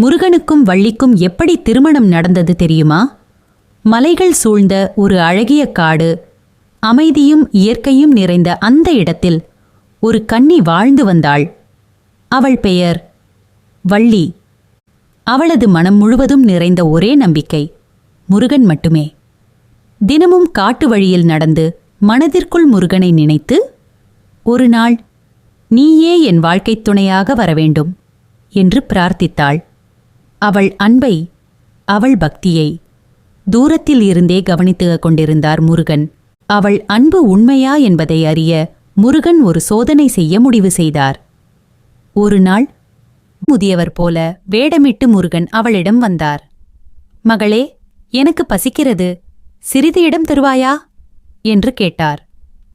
முருகனுக்கும் வள்ளிக்கும் எப்படி திருமணம் நடந்தது தெரியுமா? மலைகள் சூழ்ந்த ஒரு அழகிய காடு, அமைதியும் இயற்கையும் நிறைந்த அந்த இடத்தில் ஒரு கன்னி வாழ்ந்து வந்தாள். அவள் பெயர் வள்ளி. அவளது மனம் முழுவதும் நிறைந்த ஒரே நம்பிக்கை முருகன் மட்டுமே. தினமும் காட்டு வழியில் நடந்து மனதிற்குள் முருகனை நினைத்து, ஒரு நாள் நீயே என் வாழ்க்கைத் துணையாக வரவேண்டும் என்று பிரார்த்தித்தாள். அவள் அன்பை, அவள் பக்தியை தூரத்தில் இருந்தே கவனித்துக் கொண்டிருந்தார் முருகன். அவள் அன்பு உண்மையா என்பதை அறிய முருகன் ஒரு சோதனை செய்ய முடிவு செய்தார். ஒரு நாள் முதியவர் போல வேடமிட்டு முருகன் அவளிடம் வந்தார். மகளே, எனக்கு பசிக்கிறது, சிறிது இடம் தருவாயா என்று கேட்டார்.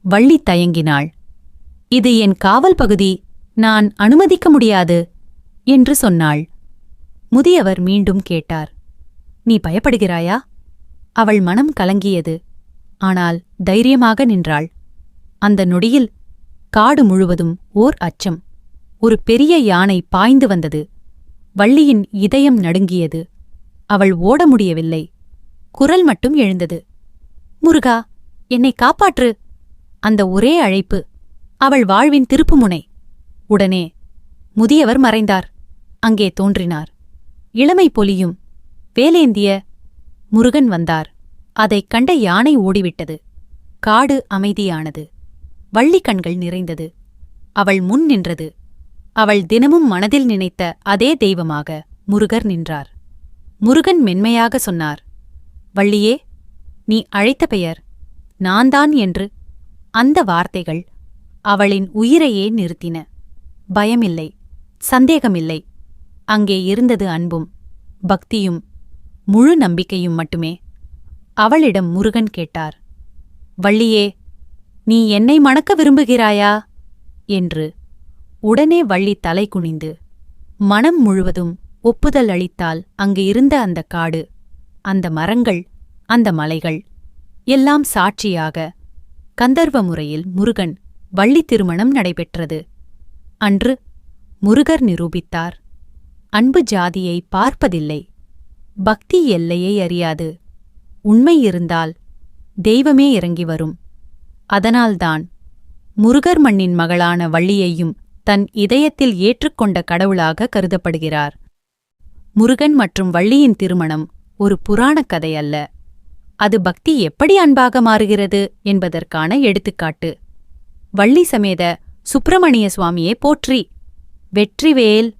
வள்ளி தயங்கினாள். இது என் காவல் பகுதி, நான் அனுமதிக்க முடியாது என்று சொன்னாள். முதியவர் மீண்டும் கேட்டார், நீ பயப்படுகிறாயா? அவள் மனம் கலங்கியது. ஆனால் தைரியமாக நின்றாள். அந்த நொடியில் காடு முழுவதும் ஓர் அச்சம். ஒரு பெரிய யானை பாய்ந்து வந்தது. வள்ளியின் இதயம் நடுங்கியது. அவள் ஓட முடியவில்லை. குரல் மட்டும் எழுந்தது, முருகா, என்னை காப்பாற்று. அந்த ஒரே அழைப்பு அவள் வாழ்வின் திருப்புமுனை. உடனே முதியவர் மறைந்தார். அங்கே தோன்றினார் இளமை பொலியும் வேலேந்திய முருகன் வந்தார். அதைக் கண்ட யானை ஓடிவிட்டது. காடு அமைதியானது. வள்ளி கண்கள் நிறைந்தது. அவள் முன் நின்றது. அவள் தினமும் மனதில் நினைத்த அதே தெய்வமாக முருகர் நின்றார். முருகன் மென்மையாக சொன்னார், வள்ளியே, நீ அழைத்த பெயர் நான்தான் என்று. அந்த வார்த்தைகள் அவளின் உயிரையே நிறுத்தின. பயமில்லை, சந்தேகமில்லை. அங்கே இருந்தது அன்பும் பக்தியும் முழு நம்பிக்கையும் மட்டுமே. அவளிடம் முருகன் கேட்டார், வள்ளியே, நீ என்னை மணக்க விரும்புகிறாயா என்று. உடனே வள்ளி தலை குனிந்து மனம் முழுவதும் ஒப்புதல் அளித்தால். அங்கு இருந்த அந்த காடு, அந்த மரங்கள், அந்த மலைகள் எல்லாம் சாட்சியாக கந்தர்வ முறையில் முருகன் வள்ளி திருமணம் நடைபெற்றது. அன்று முருகர் நிரூபித்தார், அன்பு ஜாதியை பார்ப்பதில்லை, பக்தி எல்லையை அறியாது. உண்மை இருந்தால் தெய்வமே இறங்கி வரும். அதனால்தான் முருகர் மண்ணின் மகளான வள்ளியையும் தன் இதயத்தில் ஏற்றுக்கொண்ட கடவுளாக கருதப்படுகிறார். முருகன் மற்றும் வள்ளியின் திருமணம் ஒரு புராணக் கதை அல்ல. அது பக்தி எப்படி அன்பாக மாறுகிறது என்பதற்கான எடுத்துக்காட்டு. வள்ளி சமேத சுப்பிரமணிய சுவாமியே போற்றி! வெற்றிவேல்!